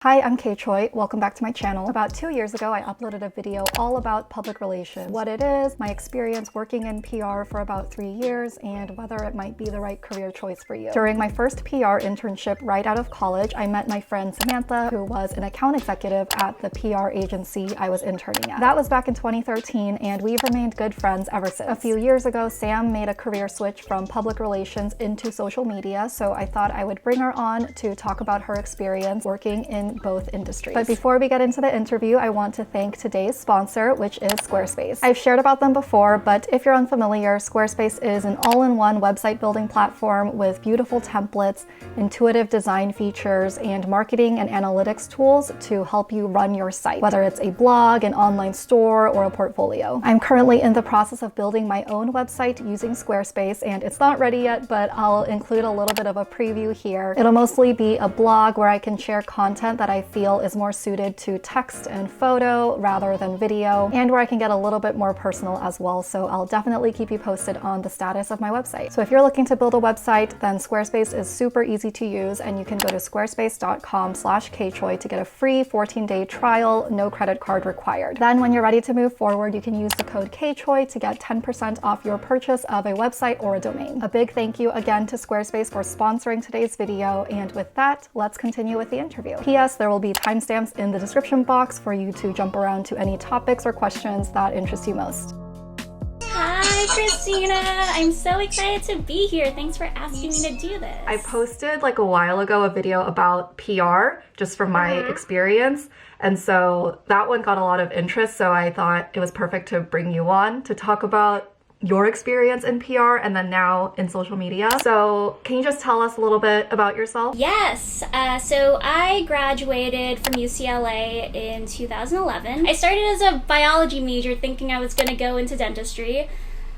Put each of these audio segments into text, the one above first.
Hi, I'm kchoi. Welcome back to my channel. About 2 years ago, I uploaded a video all about public relations, what it is, my experience working in PR for about 3 years, and whether it might be the right career choice for you. During my first PR internship right out of college, I met my friend Samantha, who was an account executive at the PR agency I was interning at. That was back in 2013, and we've remained good friends ever since. A few years ago, Sam made a career switch from public relations into social media, so I thought I would bring her on to talk about her experience working in both industries. But before we get into the interview, I want to thank today's sponsor, which is Squarespace. I've shared about them before, but if you're unfamiliar, Squarespace is an all-in-one website building platform with beautiful templates, intuitive design features, and marketing and analytics tools to help you run your site, whether it's a blog, an online store, or a portfolio. I'm currently in the process of building my own website using Squarespace, and it's not ready yet, but I'll include a little bit of a preview here. It'll mostly be a blog where I can share content that I feel is more suited to text and photo rather than video, and where I can get a little bit more personal as well, so I'll definitely keep you posted on the status of my website. So if you're looking to build a website, then Squarespace is super easy to use, and you can go to squarespace.com/kchoi to get a free 14-day trial, no credit card required. Then when you're ready to move forward, you can use the code kchoi to get 10% off your purchase of a website or a domain. A big thank you again to Squarespace for sponsoring today's video, and with that, let's continue with the interview. P.S. There will be timestamps in the description box for you to jump around to any topics or questions that interest you most. Hi, Christina. I'm so excited to be here. Thanks for asking me to do this. I posted like a while ago a video about PR just from my experience, and so that one got a lot of interest, so I thought it was perfect to bring you on to talk about your experience in PR and then now in social media. So can you just tell us a little bit about yourself? Yes. So I graduated from UCLA in 2011. I started as a biology major thinking I was going to go into dentistry.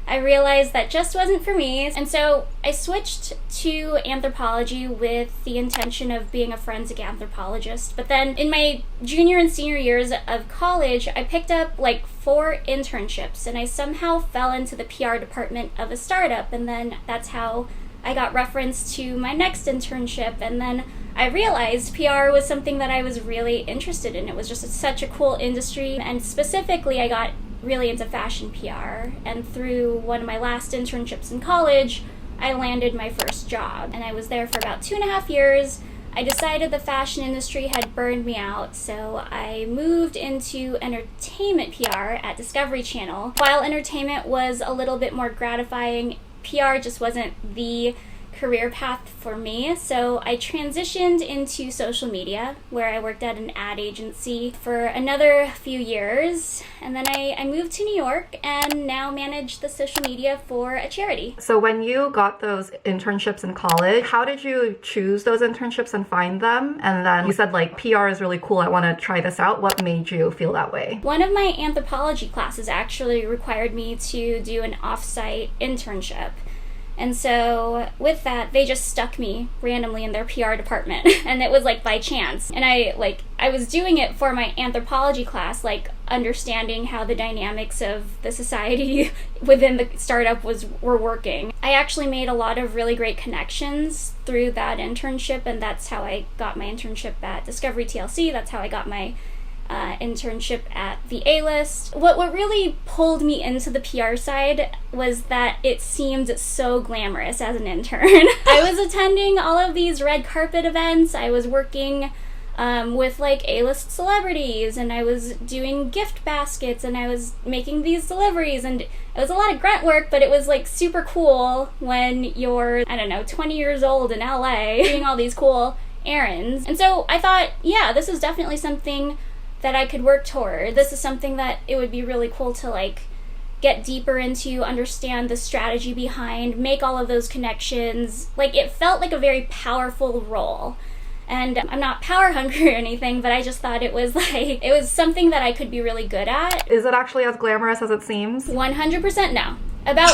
I realized that just wasn't for me, and so I switched to anthropology with the intention of being a forensic anthropologist. But then in my junior and senior years of college, I picked up like 4 internships, and I somehow fell into the PR department of a startup, and then that's how I got referenced to my next internship. And then I realized PR was something that I was really interested in. It was just such a cool industry, and specifically I got really into fashion PR, and through one of my last internships in college, I landed my first job, and I was there for about 2.5 years. I decided the fashion industry had burned me out, so I moved into entertainment PR at Discovery Channel. While entertainment was a little bit more gratifying, PR just wasn't the career path for me, so I transitioned into social media, where I worked at an ad agency for another few years, and then I moved to New York and now manage the social media for a charity. So when you got those internships in college, how did you choose those internships and find them? And then you said like PR is really cool, I want to try this out. What made you feel that way? One of my anthropology classes actually required me to do an off-site internship. And so with that, they just stuck me randomly in their PR department. And it was like by chance. And I was doing it for my anthropology class, like understanding how the dynamics of the society within the startup were working. I actually made a lot of really great connections through that internship, and that's how I got my internship at Discovery TLC. That's how I got my internship at the A-List. What really pulled me into the PR side was that it seemed so glamorous as an intern. I was attending all of these red carpet events. I was working with like A-list celebrities, and I was doing gift baskets, and I was making these deliveries, and it was a lot of grunt work, but it was like super cool when you're, 20 years old in LA doing all these cool errands. And so I thought, yeah, this is definitely something that I could work toward. This is something that it would be really cool to like get deeper into, understand the strategy behind, make all of those connections. Like, it felt like a very powerful role. And I'm not power hungry or anything, but I just thought it was something that I could be really good at. Is it actually as glamorous as it seems? 100% no. About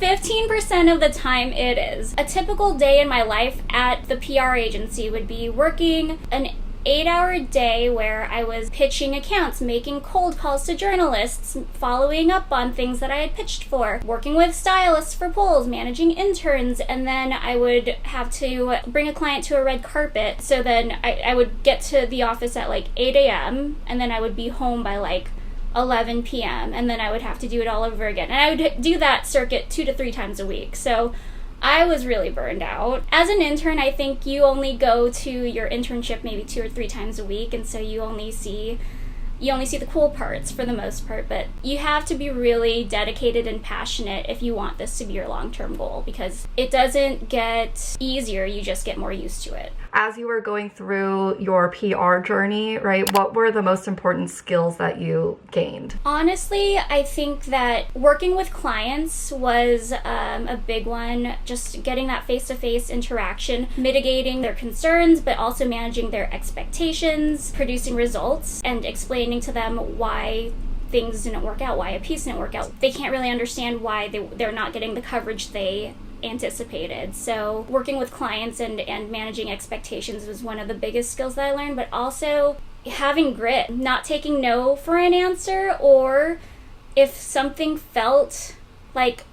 15% of the time it is. A typical day in my life at the PR agency would be working an 8-hour day where I was pitching accounts, making cold calls to journalists, following up on things that I had pitched for, working with stylists for polls, managing interns, and then I would have to bring a client to a red carpet. So then I would get to the office at like 8 a.m. and then I would be home by like 11 p.m. and then I would have to do it all over again. And I would do that circuit 2 to 3 times a week. So I was really burned out. As an intern, I think you only go to your internship maybe 2 or 3 times a week, and so you only see the cool parts for the most part, but you have to be really dedicated and passionate if you want this to be your long-term goal, because it doesn't get easier, you just get more used to it. As you were going through your PR journey, right, what were the most important skills that you gained? Honestly, I think that working with clients was a big one. Just getting that face-to-face interaction, mitigating their concerns, but also managing their expectations, producing results, and explaining to them why things didn't work out, why a piece didn't work out. They can't really understand why they're not getting the coverage they anticipated. So working with clients and managing expectations was one of the biggest skills that I learned, but also having grit, not taking no for an answer, or if something felt like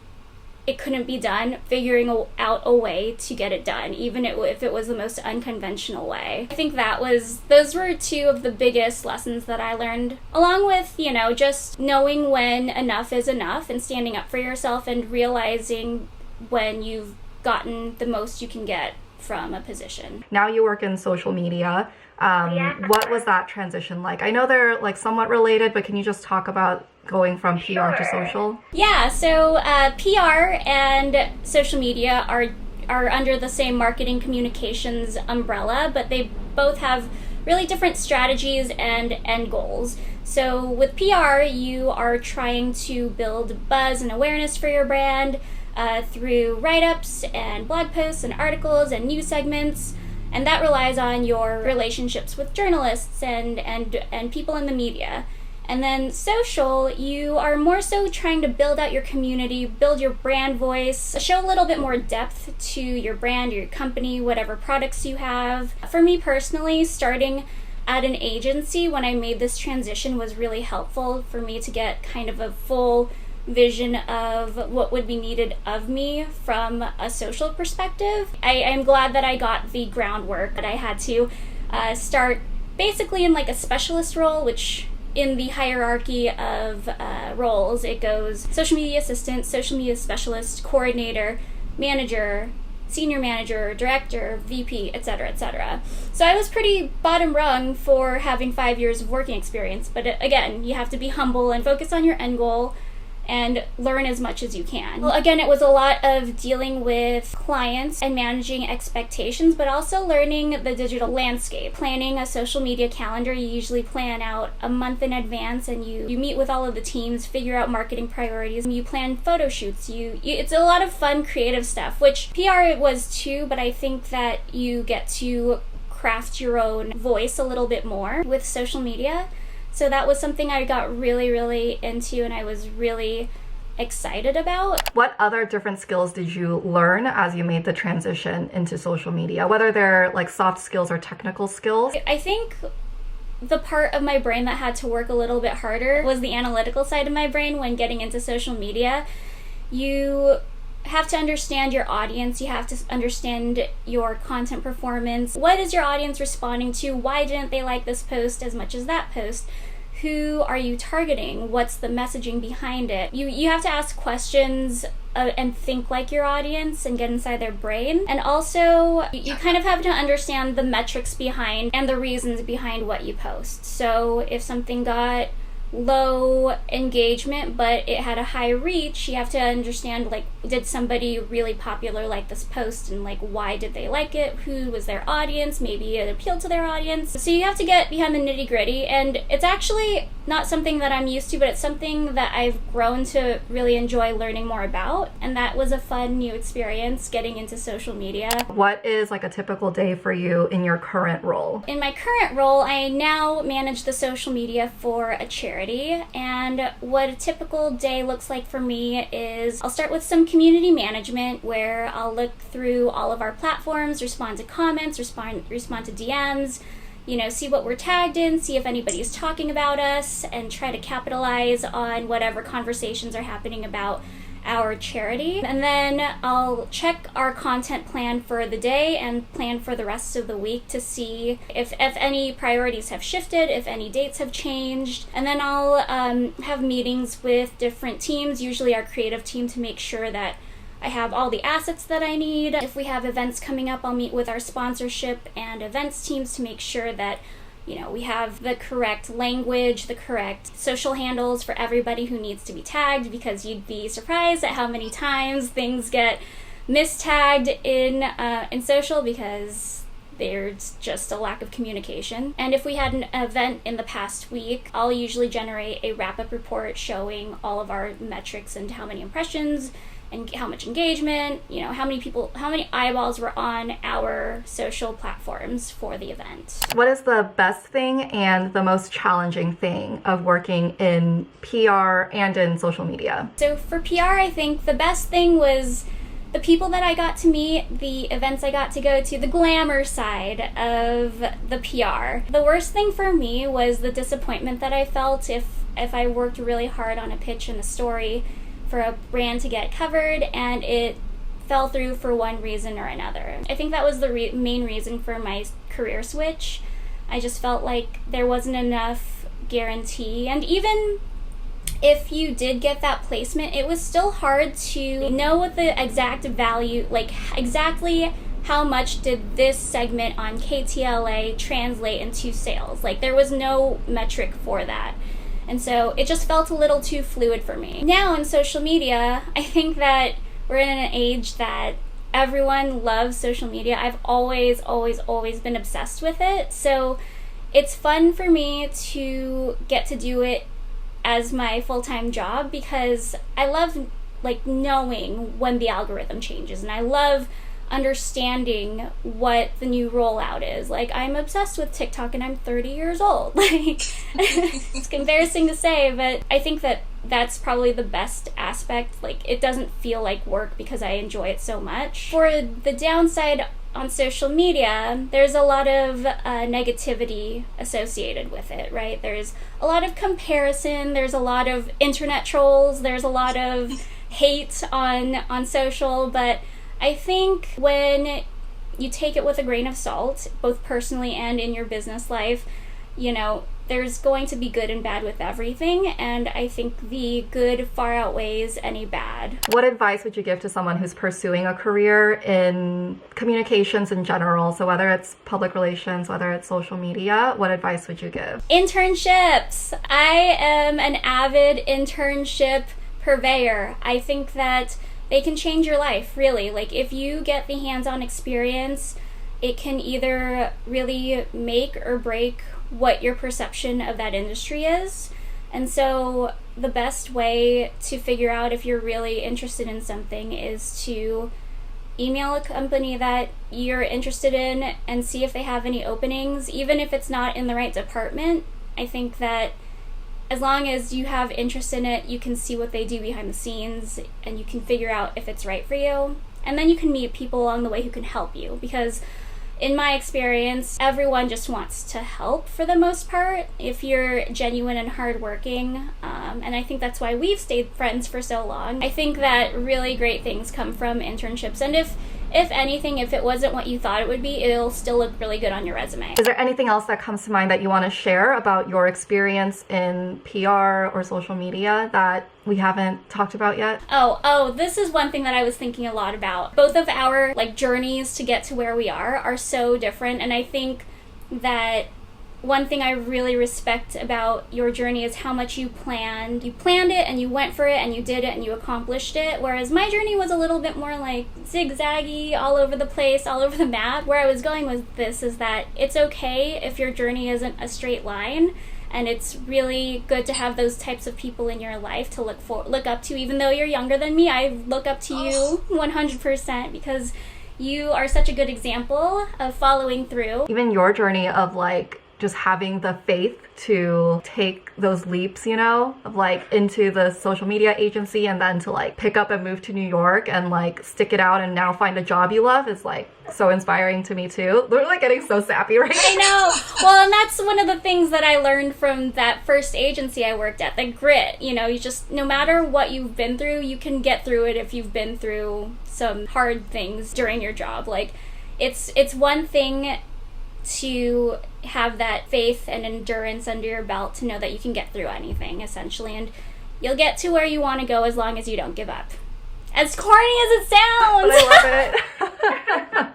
it couldn't be done, figuring out a way to get it done, even if it was the most unconventional way. I think those were 2 of the biggest lessons that I learned, along with, just knowing when enough is enough and standing up for yourself and realizing when you've gotten the most you can get from a position. Now you work in social media. What was that transition like? I know they're like somewhat related, but can you just talk about going from PR to social? Yeah, so PR and social media are under the same marketing communications umbrella, but they both have really different strategies and end goals. So with PR, you are trying to build buzz and awareness for your brand through write-ups and blog posts and articles and news segments, and that relies on your relationships with journalists and people in the media. And then social, you are more so trying to build out your community, build your brand voice, show a little bit more depth to your brand, your company, whatever products you have. For me personally, starting at an agency when I made this transition was really helpful for me to get kind of a full vision of what would be needed of me from a social perspective. I'm glad that I got the groundwork, but I had to start basically in like a specialist role, which in the hierarchy of roles, it goes social media assistant, social media specialist, coordinator, manager, senior manager, director, VP, etc., etc. So I was pretty bottom rung for having 5 years of working experience, but again, you have to be humble and focus on your end goal and learn as much as you can. Well, again, it was a lot of dealing with clients and managing expectations, but also learning the digital landscape. Planning a social media calendar, you usually plan out a month in advance, and you meet with all of the teams, figure out marketing priorities, you plan photo shoots. It's a lot of fun, creative stuff, which PR was too, but I think that you get to craft your own voice a little bit more with social media. So that was something I got really, really into and I was really excited about. What other different skills did you learn as you made the transition into social media, whether they're like soft skills or technical skills? I think the part of my brain that had to work a little bit harder was the analytical side of my brain when getting into social media. You have to understand your audience. You have to understand your content performance. What is your audience responding to? Why didn't they like this post as much as that post? Who are you targeting? What's the messaging behind it? You have to ask questions and think like your audience and get inside their brain. And also, you kind of have to understand the metrics behind and the reasons behind what you post. So if something got low engagement but it had a high reach, you have to understand, like, did somebody really popular like this post, and like why did they like it, who was their audience, maybe it appealed to their audience. So you have to get behind the nitty-gritty, and it's actually not something that I'm used to, but it's something that I've grown to really enjoy learning more about, and that was a fun new experience getting into social media. What is like a typical day for you in your current role? In my current role, I now manage the social media for a charity, and what a typical day looks like for me is I'll start with some community management where I'll look through all of our platforms, respond to comments, respond to DMs, see what we're tagged in, see if anybody's talking about us, and try to capitalize on whatever conversations are happening about our charity. And then I'll check our content plan for the day and plan for the rest of the week to see if any priorities have shifted, if any dates have changed. And then I'll have meetings with different teams, usually our creative team, to make sure that I have all the assets that I need. If we have events coming up, I'll meet with our sponsorship and events teams to make sure that we have the correct language, the correct social handles for everybody who needs to be tagged, because you'd be surprised at how many times things get mistagged in social because there's just a lack of communication. And if we had an event in the past week, I'll usually generate a wrap-up report showing all of our metrics and how many impressions and how much engagement, how many eyeballs were on our social platforms for the event. What is the best thing and the most challenging thing of working in PR and in social media? So for PR, I think the best thing was the people that I got to meet, the events I got to go to, the glamour side of the PR. The worst thing for me was the disappointment that I felt if I worked really hard on a pitch and a story for a brand to get covered and it fell through for one reason or another. I think that was the main reason for my career switch. I just felt like there wasn't enough guarantee, and even if you did get that placement, it was still hard to know what the exact value, like exactly how much did this segment on KTLA translate into sales. Like there was no metric for that. And so it just felt a little too fluid for me. Now in social media, I think that we're in an age that everyone loves social media. I've always been obsessed with it. So it's fun for me to get to do it as my full-time job because I love knowing when the algorithm changes, and I love understanding what the new rollout is. I'm obsessed with TikTok and I'm 30 years old. It's embarrassing to say, but I think that that's probably the best aspect. It doesn't feel like work because I enjoy it so much. For the downside on social media, there's a lot of negativity associated with it, right? There's a lot of comparison, there's a lot of internet trolls, there's a lot of hate on social, but I think when you take it with a grain of salt, both personally and in your business life, there's going to be good and bad with everything, and I think the good far outweighs any bad. What advice would you give to someone who's pursuing a career in communications in general? So whether it's public relations, whether it's social media, what advice would you give? Internships. I am an avid internship purveyor. I think that they can change your life, really. If you get the hands-on experience, it can either really make or break what your perception of that industry is. And so the best way to figure out if you're really interested in something is to email a company that you're interested in and see if they have any openings, even if it's not in the right department. I think that as long as you have interest in it, you can see what they do behind the scenes and you can figure out if it's right for you. And then you can meet people along the way who can help you, because in my experience, everyone just wants to help for the most part if you're genuine and hardworking. And I think that's why we've stayed friends for so long. I think that really great things come from internships. And if anything, if it wasn't what you thought it would be, it'll still look really good on your resume. Is there anything else that comes to mind that you want to share about your experience in PR or social media that we haven't talked about yet? Oh, this is one thing that I was thinking a lot about. Both of our journeys to get to where we are so different, and I think that one thing I really respect about your journey is how much you planned. You planned it and you went for it and you did it and you accomplished it, whereas my journey was a little bit more zigzaggy, all over the place, all over the map. Where I was going with this is that it's okay if your journey isn't a straight line, and it's really good to have those types of people in your life to look up to. Even though you're younger than me, I look up to you 100% because you are such a good example of following through. Even your journey of just having the faith to take those leaps, you know, of like into the social media agency and then to like pick up and move to New York and like stick it out and now find a job you love is like so inspiring to me too. We're like getting so sappy right now. I know. Well, and that's one of the things that I learned from that first agency I worked at, the grit. You know, you just, no matter what you've been through, you can get through it if you've been through some hard things during your job. Like, it's one thing to have that faith and endurance under your belt to know that you can get through anything, essentially, and you'll get to where you want to go as long as you don't give up. As corny as it sounds! I love it.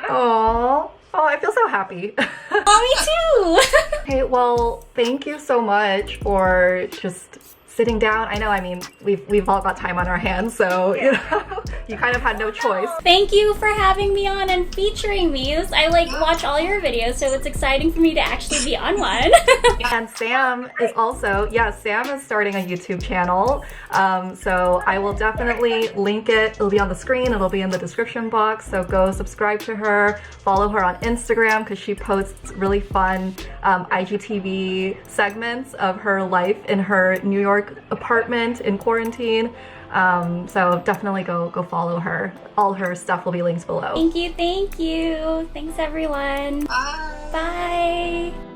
Oh, I feel so happy. Oh, me too! Okay, well, thank you so much for just sitting down. I know, I mean, we've all got time on our hands, so you know, you kind of had no choice. Thank you for having me on and featuring me. I like watch all your videos, so it's exciting for me to actually be on one. And Sam is also, Sam is starting a YouTube channel. So I will definitely link it. It'll be on the screen. It'll be in the description box. So go subscribe to her, follow her on Instagram because she posts really fun IGTV segments of her life in her New York apartment in quarantine. So definitely go follow her. All her stuff will be linked below. Thank you. Thanks everyone. Bye. Bye.